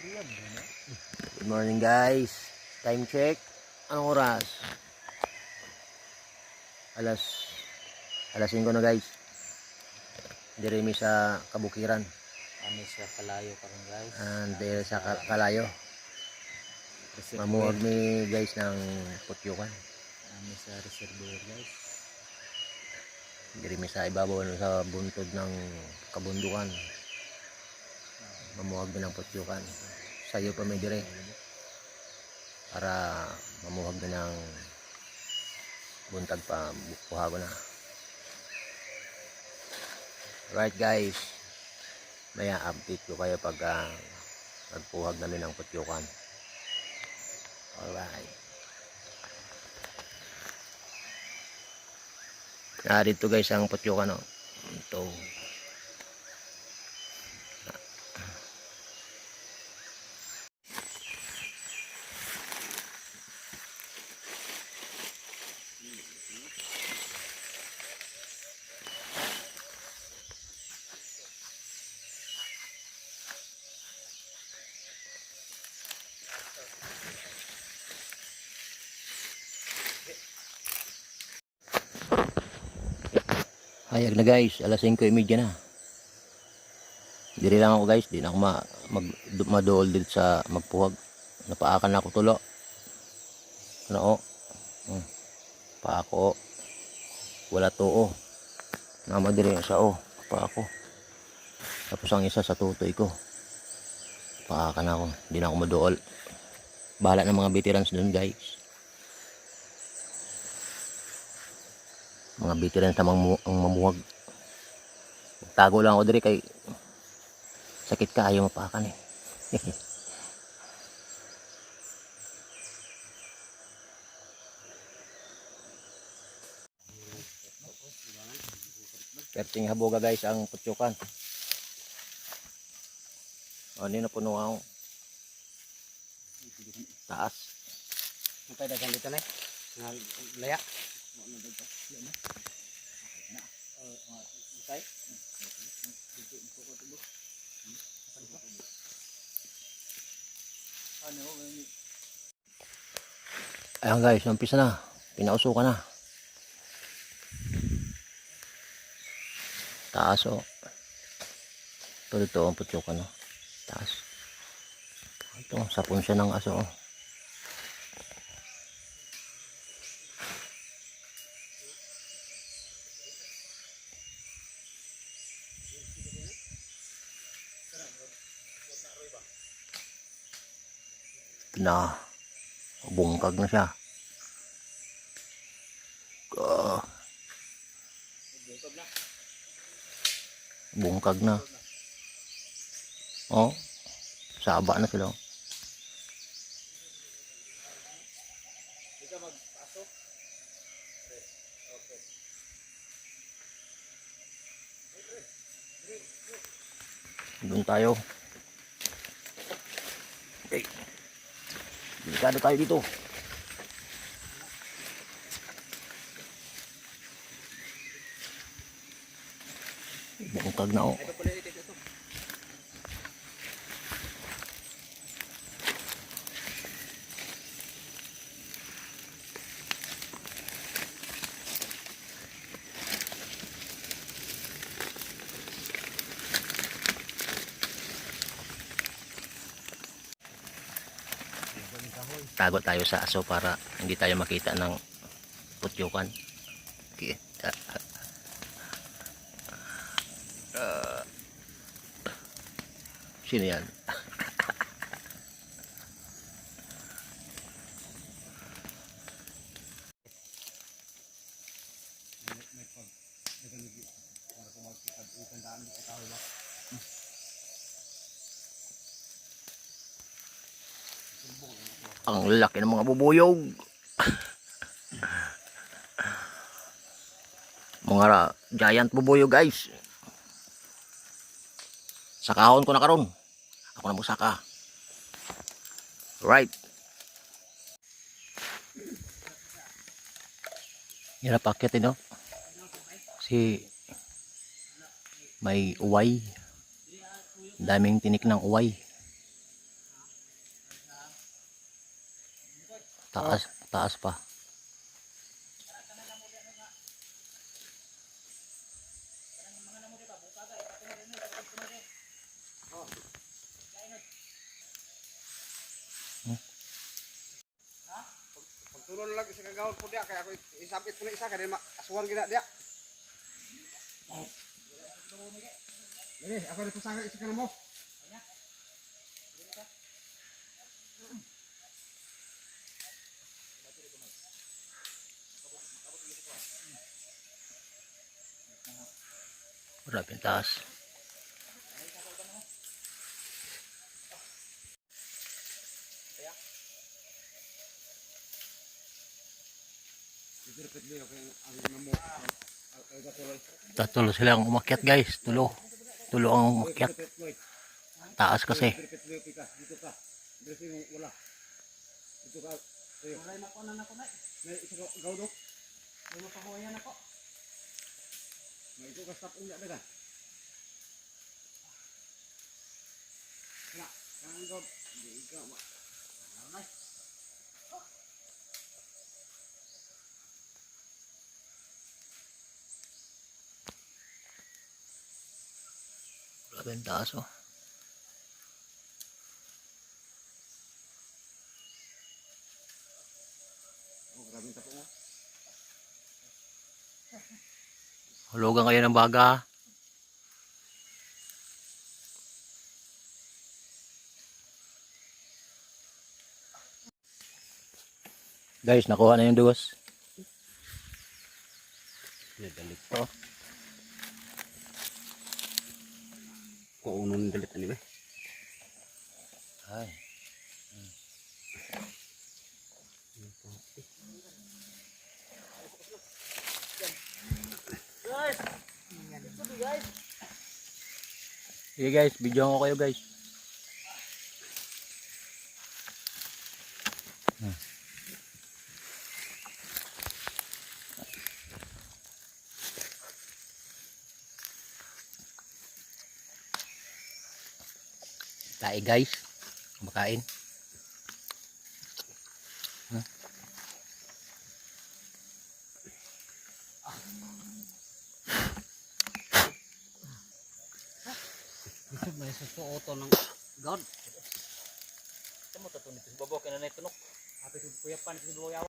Good morning guys. Time check. Anong oras? Alas 5 na guys. Dirimi sa kabukiran. Kami sa Kalayo karon guys. Dahil sa Kalayo. Mamuwag ni guys ng putyukan. Kami sa reservoir guys. Dirimi sa ibabaw sa buntod ng kabundukan. Mamuwag din ng putyukan. Sayo pa may dire. Para mamuwag din ng buntag pa buhago na. Right guys. Maya update ko kayo pag nagpuhag namin ng putyukan. Alright. Dito guys ang putyukan, oh. Ito. Hayag na guys, alas 5:30 na. Diri lang ako guys, di na ako madool dito sa magpuhag. Napaakan na ako tulo. Ano pa ako. Wala to Nama diri sa pa ako. Tapos ang isa sa tutoy ko. Paakan ako, di na ako madool. Bahala ng mga veterans dun guys. Mga veterans na ang mamuwag. Tago lang ako diri kay sakit ka, ayaw mapakan eh. Perting haboga guys ang putyukan. Ano na puno ako. Taas. Matay dagan dito na. Laya. Ayan guys, umpisa na. Pinausukan na. Taas Ito ang putyukan, taas. Ito, sapon siya ng aso. Bungkag na siya. Bungkag na. Saba na sila. Doon tayo. Okay. Delikado tayo dito. Bungkag na Tago tayo sa aso para hindi tayo makita ng putyukan. Okay. Sino yan? Ang laki ng mga bubuyog. Mga giant bubuyog guys. Sakahon ko na karon. Ako na magsaka. Right. Hirap akyatin, no? Kasi may uway. Daming tinik ng uway. Taas pa. Pagtulon lang sa kagawad po dia kaya ako isabit ko na isa kaya asuhan gina dia. Dali, ako na pasangan isa ka na mo. Grabe ang taas. Tulo silang umakyat guys. Tulo ang umakyat. Taas kasi. Dito ka. Wala. Dito ka. Wala na ko na ko na. May isa ka gawdo. May mapahuwayan ako. May ito ka stop unya dagan. Wala. Kang gawd. Di ka ma. Wala. Grabe ang taas oh. Grabe tapo mo. Hulugan kayo ng baga. Guys, nakuha na yung duwas. Dalit to. Ko unong dalit ani ba? Ay. Sige guys, video ko kayo guys. Tae guys, kumakain. Bisog may susuoto ng God. Kamu tatunit sa babaw kay nanay tunok. Ape ko kuya pan sa babaw.